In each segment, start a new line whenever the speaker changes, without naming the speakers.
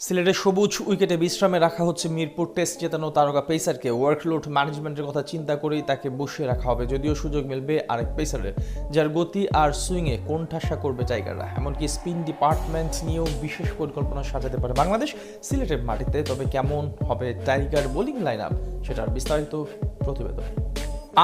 সিলেটের সবুজ উইকেটে বিশ্রামে রাখা হচ্ছে মিরপুর টেস্ট জেতানো তারকা পেসারকে। ওয়ার্কলোড ম্যানেজমেন্টের কথা চিন্তা করেই তাকে বসিয়ে রাখা হবে, যদিও সুযোগ মিলবে আরেক পেসারের, যার গতি আর সুইংয়ে কোণঠাসা করবে টাইগাররা। এমনকি স্পিন ডিপার্টমেন্ট নিয়েও বিশেষ পরিকল্পনা সাজাতে পারে বাংলাদেশ সিলেটের মাটিতে। তবে কেমন হবে টাইগার বোলিং লাইন আপ, সেটার বিস্তারিত প্রতিবেদন।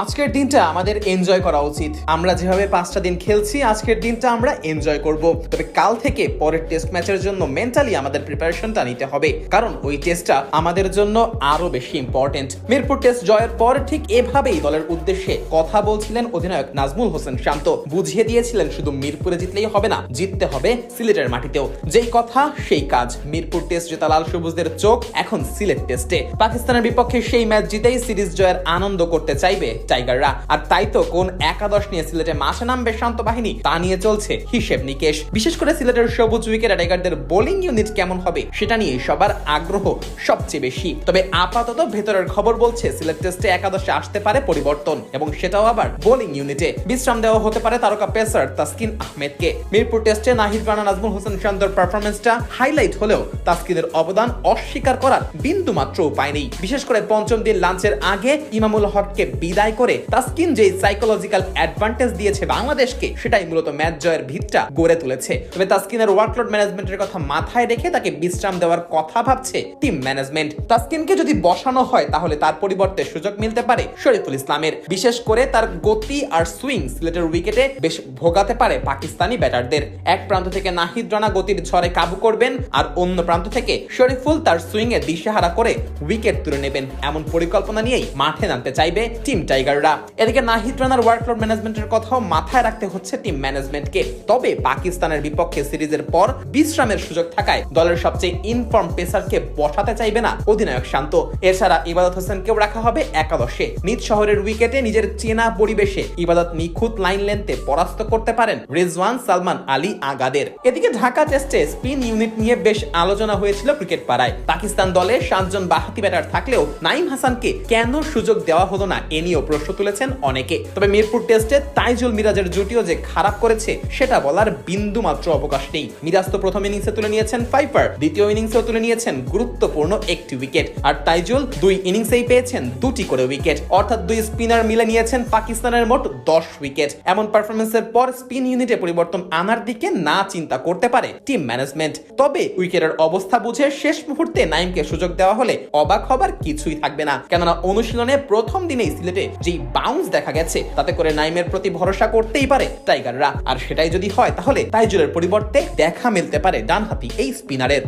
আজকের দিনটা আমাদের এনজয় করা উচিত। আমরা যেভাবে 5টা দিন খেলছি, আজকের দিনটা আমরা এনজয় করব। তবে কাল থেকে পরের টেস্ট ম্যাচের জন্য মেন্টালি আমাদের প্রিপারেশনটা নিতে হবে, কারণ ওই টেস্টটা আমাদের জন্য আরো বেশি ইম্পর্টেন্ট। মিরপুর টেস্ট জয়ের পর ঠিক এভাবেই দলের উদ্দেশ্যে কথা বলছিলেন অধিনায়ক নাজমুল হোসেন শান্ত। বুঝিয়ে দিয়েছিলেন শুধু মিরপুরে জিতলেই হবে না, জিততে হবে সিলেটের মাটিতেও। যেই কথা সেই কাজ। মিরপুর টেস্ট জেতা লাল সবুজদের চোখ এখন সিলেট টেস্টে। পাকিস্তানের বিপক্ষে সেই ম্যাচ জিতেই সিরিজ জয়ের আনন্দ করতে চাইবে টাইগাররা। আর তাই তো কোন একাদশ নিয়ে সিলেটে মাঠে নামবে শান্ত বাহিনী, তা নিয়ে চলছে হিসেব নিকেশ। বিশেষ করে সিলেটের সবুজ উইকেটে টাইগারদের বোলিং ইউনিট কেমন হবে সেটা নিয়ে সবার আগ্রহ সবচেয়ে বেশি। তবে আপাতত ভেতরের খবর বলছে সিলেট টেস্টে একাদশে আসতে পারে পরিবর্তন, এবং সেটাও আবার বোলিং ইউনিটে। বিশ্রাম দেওয়া হতে পারে তারকা পেসার তাসকিন আহমেদকে। মিরপুর টেস্টে নাহিদ রানা, নাজমুল হোসেন শান্তর পারফরমেন্সটা হাইলাইট হলেও তাসকিনের অবদান অস্বীকার করার বিন্দু মাত্র উপায় নেই। বিশেষ করে পঞ্চম দিন লাঞ্চের আগে ইমামুল হককে বিদায় করে তাসকিন যে সাইকোলজিক্যাল অ্যাডভান্টেজ দিয়েছে বাংলাদেশকে, সেটাই মূলত ম্যাচ জয়ের ভিতটা গড়ে তুলেছে। তবে তাসকিনের ওয়ার্কলোড ম্যানেজমেন্টের কথা মাথায় রেখে তাকে বিশ্রাম দেওয়ার কথা ভাবছে টিম ম্যানেজমেন্ট। তাসকিনকে যদি বসানো হয় তাহলে তার পরিবর্তে সুযোগ মিলতে পারে শরীফুল ইসলামের। বিশেষ করে তার গতি আর সুইং সিলেটের উইকেটে বেশ ভোগাতে পারে পাকিস্তানি ব্যাটারদের। এক প্রান্ত থেকে নাহিদ রানা গতির ঝড়ে কাবু করবেন, আর অন্য প্রান্ত থেকে শরীফুল তার সুইং এ দিশেহারা করে উইকেট তুলে নেবেন। এমন পরিকল্পনা নিয়েই মাঠে নামতে চাইবে টিম টাইগাররা। এদিকে নাহিদ রানার ওয়ার্কলোড ম্যানেজমেন্টের কথাও মাথায় রাখতে হচ্ছে টিম ম্যানেজমেন্টকে। তবে পাকিস্তানের বিপক্ষে সিরিজের পর বিশ্রামের সুযোগ থাকায় দলের সবচেয়ে ইনফর্ম পেসারকে বসাতে চাইবে না অধিনায়ক শান্ত। এছাড়া ইবাদত হোসেনকেও রাখা হবে একাদশে। নিজ শহরের উইকেটে নিজের চেনা পরিবেশে ইবাদত নিখুঁত লাইন লেন্থে পরাস্ত করতে পারেন রিজওয়ান সালমান আলী আগাদের। এদিকে ঢাকা টেস্টে স্পিন ইউনিট নিয়ে বেশ আলোচনা হয়েছিল ক্রিকেট পাড়ায়। পাকিস্তান দলে 7 জন বাহাতি ব্যাটার থাকলেও নাইম হাসানকে কেন সুযোগ দেওয়া হলো না এ নিয়েও প্রশ্ন তুলেছেন অনেকে। তবে মিরপুর টেস্টে তাইজুল মিরাজের জুটিও যে খারাপ করেছে সেটা বলার বিন্দু মাত্র অবকাশ নেই। মিরাজ তো প্রথম ইনিংসে তুলে নিয়েছেন 5 দ্বিতীয় ইনিংসেও তুলে নিয়েছেন গুরুত্বপূর্ণ একটি উইকেট। আর তাইজুল 2 ইনিংসেই পেয়েছেন 2টি করে উইকেট, অর্থাৎ 2 স্পিনার মিলে নিয়েছেন পাকিস্তানের মোট 10 উইকেট। এমন পারফরমেন্সের পর স্পিন ইউনিটে পরিবর্তন আনার দিকে না চিন্তা করতে পারে টিম ম্যানেজমেন্ট। তবে উইকেটের অবস্থা বুঝে শেষ মুহূর্তে নাইমকে সুযোগ দেওয়া হলে অবাক হবার কিছুই থাকবে না, কেননা অনুশীলনে প্রথম দিনেই সিলেটে যেই বাউন্স দেখা গেছে তাতে করে নাইমের প্রতি ভরসা করতেই পারে টাইগাররা। আর সেটাই যদি হয় তাহলে তাইজুলের পরিবর্তে দেখা মিলতে পারে ডানহাতি এই স্পিনারের।